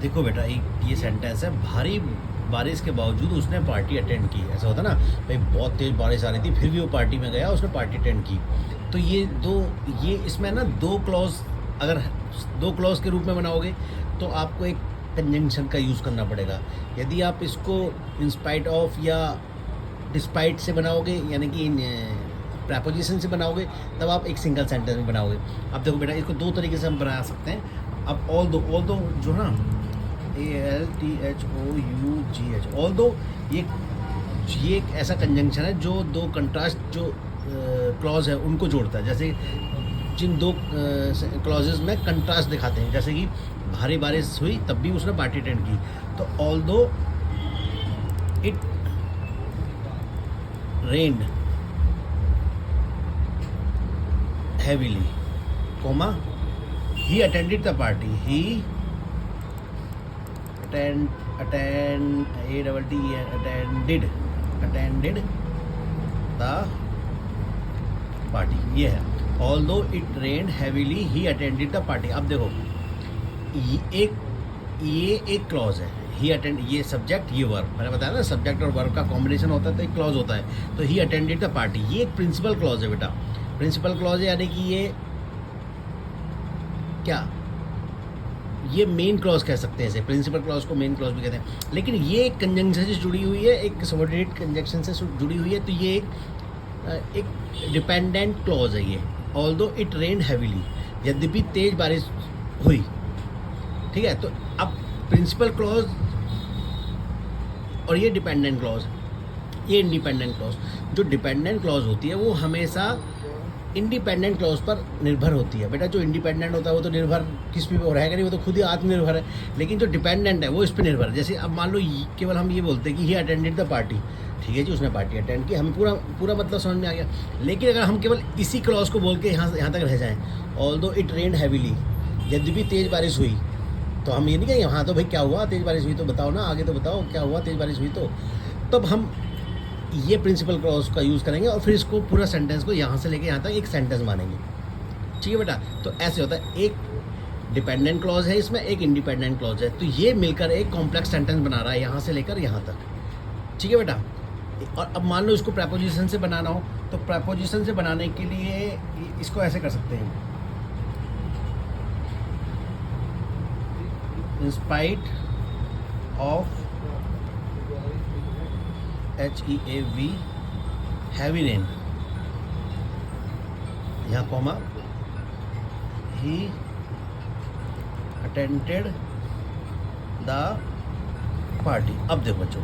देखो बेटा, एक ये सेंटेंस है, भारी बारिश के बावजूद उसने पार्टी अटेंड की। ऐसा होता ना भाई, बहुत तेज़ बारिश आ रही थी फिर भी वो पार्टी में गया, उसने पार्टी अटेंड की। तो ये इसमें ना दो क्लॉज, अगर दो क्लॉज के रूप में बनाओगे तो आपको एक कंजंक्शन का यूज़ करना पड़ेगा। यदि आप इसको इंस्पाइट ऑफ या डिस्पाइट से बनाओगे, यानी कि प्रेपोजिशन से बनाओगे, तब आप एक सिंगल सेंटेंस में बनाओगे। अब देखो बेटा, इसको दो तरीके से हम बना सकते हैं। अब ऑल दो जो ना ALTHOUGH, ऑल दो ये एक ऐसा कंजंक्शन है जो दो कंट्रास्ट जो क्लॉज है उनको जोड़ता है। जैसे जिन दो क्लॉजेज में कंट्रास्ट दिखाते हैं, जैसे कि भारी बारिश हुई तब भी उसने पार्टी अटेंड की, तो ऑल दो it rained heavily, comma, he attended the party. He attended the party. ये है although it rained heavily, he attended the party. अब देखो, ये एक क्लॉज है, ही अटेंड, ये सब्जेक्ट ये वर्ब, मैंने बताया ना सब्जेक्ट और वर्ब का कॉम्बिनेशन होता है तो एक क्लॉज होता है। तो ही अटेंडेड द पार्टी, ये एक प्रिंसिपल क्लॉज है बेटा। प्रिंसिपल क्लॉज है यानी कि ये क्या, ये मेन क्लॉज कह सकते हैं इसे, प्रिंसिपल क्लॉज को मेन क्लॉज भी कहते हैं। लेकिन ये एक कंजंक्शन से जुड़ी हुई है, एक सबऑर्डिनेट कंजंक्शन से जुड़ी हुई है, तो ये एक डिपेंडेंट क्लॉज है ये। ऑल्दो इट रेन्ड हैवीली, यद्यपि तेज बारिश हुई, ठीक है। तो अब प्रिंसिपल क्लॉज और ये डिपेंडेंट क्लॉज, ये इंडिपेंडेंट क्लॉज। जो डिपेंडेंट क्लॉज होती है वो हमेशा इंडिपेंडेंट क्लॉज पर निर्भर होती है बेटा। जो इंडिपेंडेंट होता है वो तो निर्भर किस पे रहेगा नहीं, वो तो खुद ही आत्मनिर्भर है। लेकिन जो डिपेंडेंट है वो इस पर निर्भर है। जैसे अब मान लो केवल हम ये बोलते हैं कि ही अटेंडेड द पार्टी, ठीक है जी, उसने पार्टी अटेंड की, हमें पूरा मतलब समझ में आ गया। लेकिन अगर हम केवल इसी क्लॉज को बोल के यहाँ तक रह जाएँ, ऑल्दो इट रेन्ड हैवीली, यद्यपि तेज़ बारिश हुई, तो हम ये नहीं कहेंगे हाँ तो भाई क्या हुआ, तेज़ बारिश हुई तो बताओ ना, आगे तो बताओ क्या हुआ, तेज़ बारिश हुई तो। तब हम ये प्रिंसिपल क्लॉज का यूज़ करेंगे और फिर इसको पूरा सेंटेंस को यहाँ से लेके यहाँ तक एक सेंटेंस मानेंगे, ठीक है बेटा। तो ऐसे होता है, एक डिपेंडेंट क्लॉज है इसमें, एक इंडिपेंडेंट क्लॉज है, तो ये मिलकर एक कॉम्प्लेक्स सेंटेंस बना रहा है यहाँ से लेकर यहाँ तक, ठीक है बेटा। और अब मान लो इसको प्रेपोजिशन से बनाना हो, तो प्रेपोजिशन से बनाने के लिए इसको ऐसे कर सकते हैं, in spite of HEAV heavy rain, यहाँ comma, he attended the party। अब देखो बच्चों,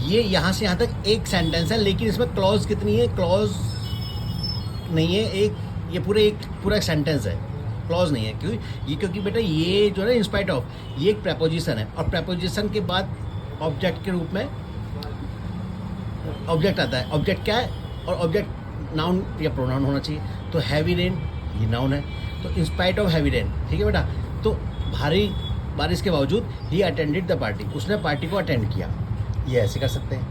ये यहाँ से यहाँ तक एक सेंटेंस है, लेकिन इसमें क्लॉज कितनी है, क्लॉज नहीं है, ये पूरा एक सेंटेंस है, क्लॉज नहीं है। क्योंकि बेटा ये जो है ना इंस्पाइट ऑफ, ये एक प्रेपोजिशन है, और प्रेपोजिशन के बाद ऑब्जेक्ट के रूप में ऑब्जेक्ट आता है। ऑब्जेक्ट क्या है, और ऑब्जेक्ट नाउन या प्रोनाउन होना चाहिए। तो हैवी रेन ये नाउन है, तो इंस्पाइट ऑफ हैवी रेन, ठीक है बेटा। तो भारी बारिश के बावजूद ही अटेंडेड द पार्टी, उसने पार्टी को अटेंड किया, ये ऐसे कर सकते हैं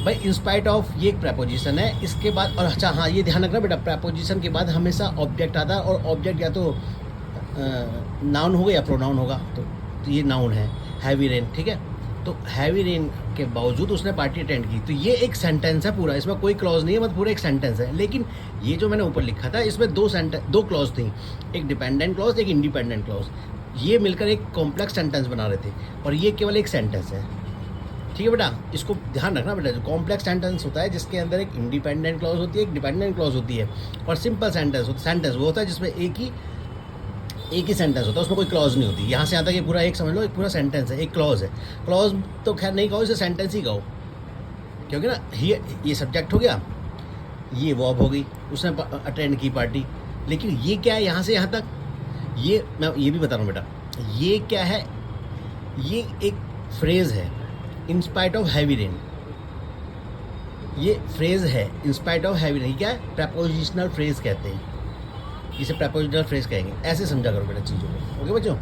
भाई। इंस्पाइट ऑफ ये एक प्रेपोजिशन है, इसके बाद, और अच्छा हाँ ये ध्यान रखना बेटा, प्रेपोजिशन के बाद हमेशा ऑब्जेक्ट आता है, और ऑब्जेक्ट या तो नाउन होगा या प्रोनाउन होगा। तो ये नाउन है हैवी रेन, ठीक है। तो हैवी रेन के बावजूद उसने पार्टी अटेंड की, तो ये एक सेंटेंस है पूरा, इसमें कोई क्लॉज नहीं है, मतलब पूरा एक सेंटेंस है। लेकिन ये जो मैंने ऊपर लिखा था इसमें दो क्लॉज थी, एक डिपेंडेंट क्लॉज, एक इंडिपेंडेंट क्लॉज, ये मिलकर एक कॉम्प्लेक्स सेंटेंस बना रहे थे, और ये केवल एक सेंटेंस है, ठीक है बेटा। इसको ध्यान रखना बेटा, जो कॉम्प्लेक्स सेंटेंस होता है जिसके अंदर एक इंडिपेंडेंट क्लॉज होती है, एक डिपेंडेंट क्लॉज होती है, और सिंपल सेंटेंस वो होता है जिसमें एक ही सेंटेंस होता है, उसमें कोई क्लॉज नहीं होती। यहाँ से आता है, ये पूरा एक समझ लो, एक पूरा सेंटेंस है, एक क्लॉज है। क्लॉज तो खैर नहीं कहो, इसे सेंटेंस ही कहो, क्योंकि ना ये सब्जेक्ट हो गया, ये वर्ब हो गई, उसने अटेंड की पार्टी। लेकिन ये क्या है, यहाँ से यहाँ तक, ये मैं ये भी बता रहा हूँ बेटा, ये क्या है, ये एक फ्रेज है, इंस्पाइट ऑफ हैवी रेन, ये फ्रेज है इंस्पाइट ऑफ हैवी रेन। क्या है, प्रेपोजिशनल फ्रेज कहते हैं, इसे प्रेपोजिशनल फ्रेज कहेंगे। ऐसे समझा करो बेटा चीज़ों को, ओके बच्चों।